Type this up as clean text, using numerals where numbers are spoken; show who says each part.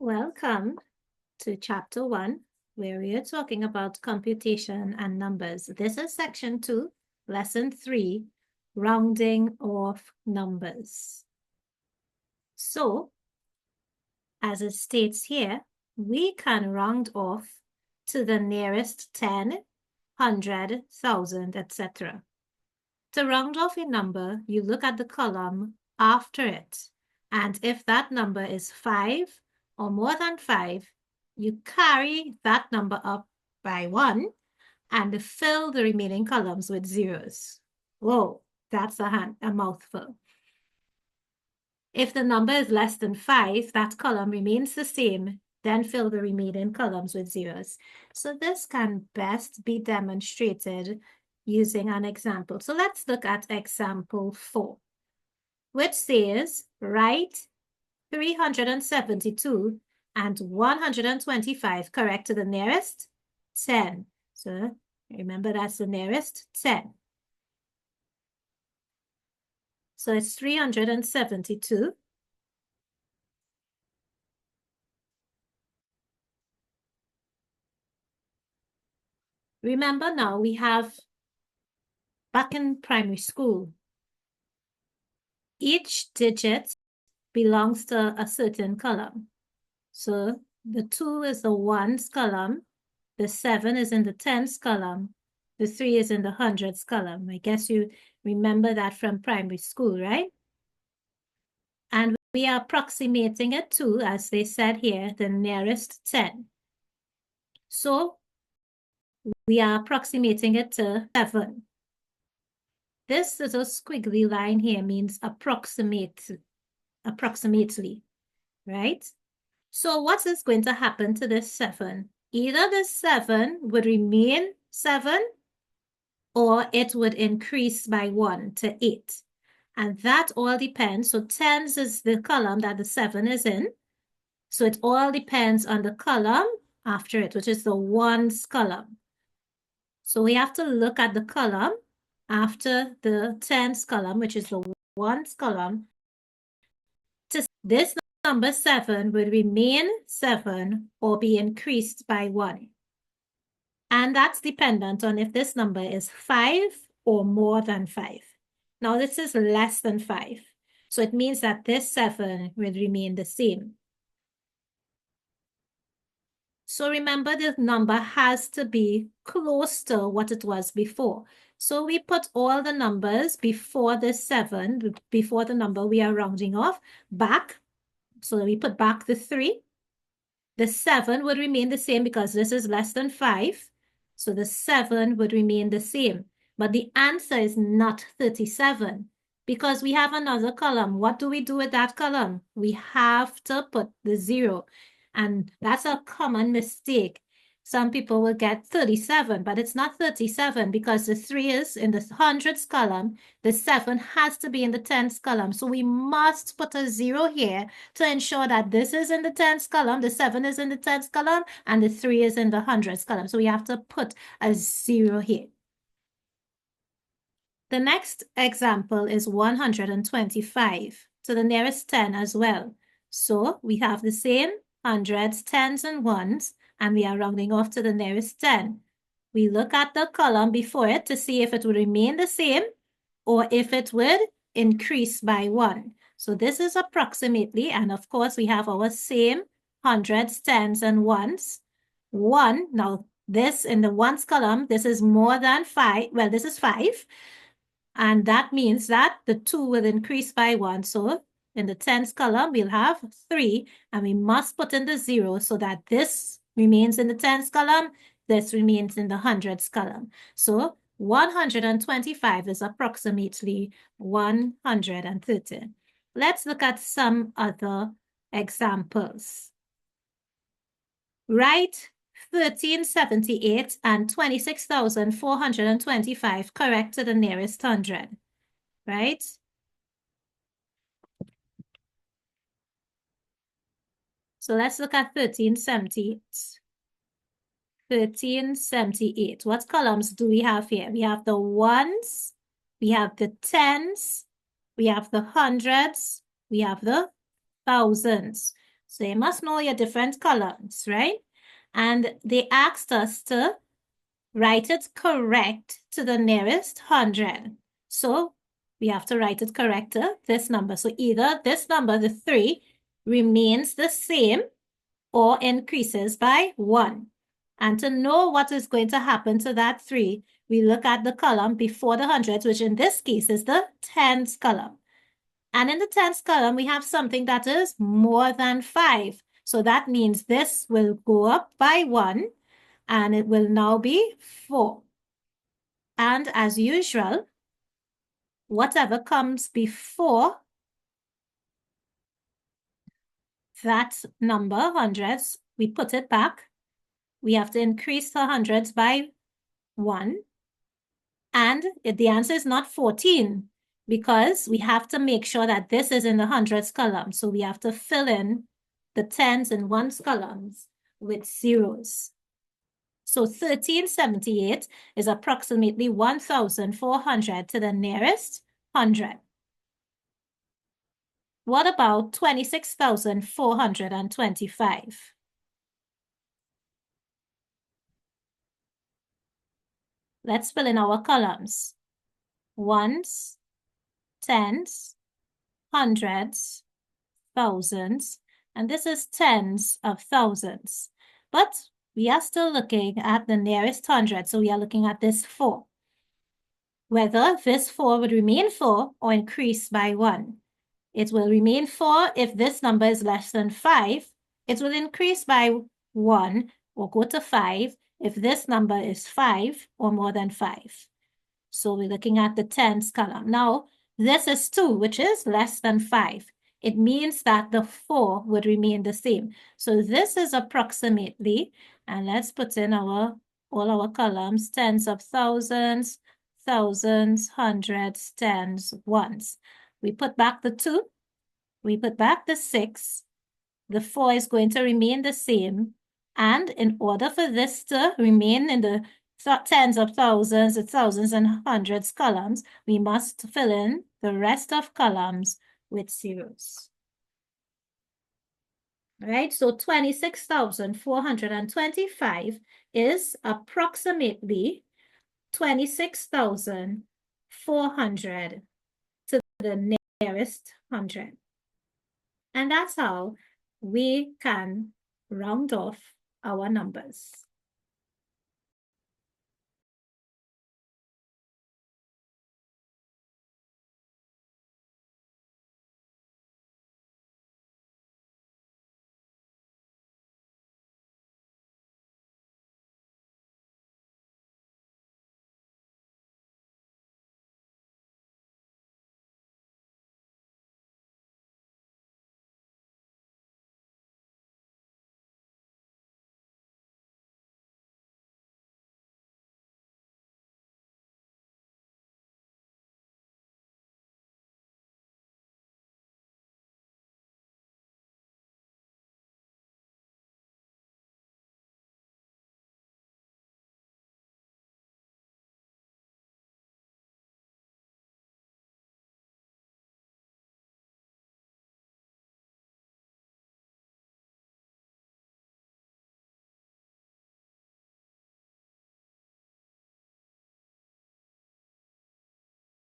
Speaker 1: Welcome to Chapter 1, where we are talking about computation and numbers. This is Section 2, Lesson 3, Rounding Off Numbers. So, as it states here, we can round off to the nearest 10, 100, 1,000, etc. To round off a number, you look at the column after it, and if that number is 5 or more than 5, you carry that number up by 1 and fill the remaining columns with zeros. Whoa, that's a mouthful. If the number is less than 5, that column remains the same, then fill the remaining columns with zeros. So this can best be demonstrated using an example. So let's look at example 4, which says, write 372 and 125 correct to the nearest 10. So remember, that's the nearest 10. So it's 372. Remember now, we have, back in primary school, each digit belongs to a certain column. So the 2 is the ones column, the 7 is in the tens column, the 3 is in the hundreds column. I guess you remember that from primary school, right? And we are approximating it to, as they said here, the nearest 10. So we are approximating it to 7. This little squiggly line here means approximately, right? So what is going to happen to this 7? Either the 7 would remain 7 or it would increase by 1 to 8. And that all depends. So tens is the column that the 7 is in. So it all depends on the column after it, which is the ones column. So we have to look at the column after the tens column, which is the ones column. This number 7 will remain 7 or be increased by 1. And that's dependent on if this number is 5 or more than 5. Now this is less than 5. So it means that this 7 will remain the same. So remember, the number has to be close to what it was before. So we put all the numbers before the 7, before the number we are rounding off, back. So we put back the 3. The 7 would remain the same because this is less than 5. So the 7 would remain the same. But the answer is not 37 because we have another column. What do we do with that column? We have to put the 0. And that's a common mistake. Some people will get 37, but it's not 37 because the 3 is in the hundreds column. The 7 has to be in the tens column. So we must put a 0 here to ensure that this is in the tens column, the 7 is in the tens column, and the 3 is in the hundreds column. So we have to put a 0 here. The next example is 125 to the nearest 10 as well. So we have the same hundreds, tens, and ones, and we are rounding off to the nearest 10. We look at the column before it to see if it would remain the same or if it would increase by 1. So this is approximately, and of course we have our same hundreds, tens, and ones. 1, now this in the ones column, this is more than 5. Well, this is 5. And that means that the 2 will increase by 1. So in the tens column, we'll have 3. And we must put in the 0 so that this remains in the tens column. This remains in the hundreds column. So 125 is approximately 130. Let's look at some other examples. Write 1378 and 26,425 correct to the nearest 100, right? So let's look at 1378. 1378. What columns do we have here? We have the ones, we have the tens, we have the hundreds, we have the thousands. So you must know your different columns, right? And they asked us to write it correct to the nearest 100. So we have to write it correct to this number. So either this number, the 3, remains the same or increases by 1. And to know what is going to happen to that 3, we look at the column before the hundreds, which in this case is the tens column. And in the tens column, we have something that is more than 5. So that means this will go up by 1, and it will now be 4. And as usual, whatever comes before that number, hundreds, we put it back. We have to increase the hundreds by 1. And the answer is not 14 because we have to make sure that this is in the hundreds column. So we have to fill in the tens and ones columns with zeros. So 1378 is approximately 1,400 to the nearest 100. What about 26,425? Let's fill in our columns. Ones, tens, hundreds, thousands, and this is tens of thousands. But we are still looking at the nearest 100, so we are looking at this 4. Whether this 4 would remain 4 or increase by 1. It will remain 4 if this number is less than 5. It will increase by 1 or go to 5 if this number is 5 or more than 5. So we're looking at the tens column. Now, this is 2, which is less than 5. It means that the 4 would remain the same. So this is approximately, and let's put in all our columns, tens of thousands, thousands, hundreds, tens, ones. We put back the 2, we put back the 6, the 4 is going to remain the same, and in order for this to remain in the tens of thousands, the thousands and hundreds columns, we must fill in the rest of columns with zeros. All right, so 26,425 is approximately 26,400 to the nearest 100. And that's how we can round off our numbers.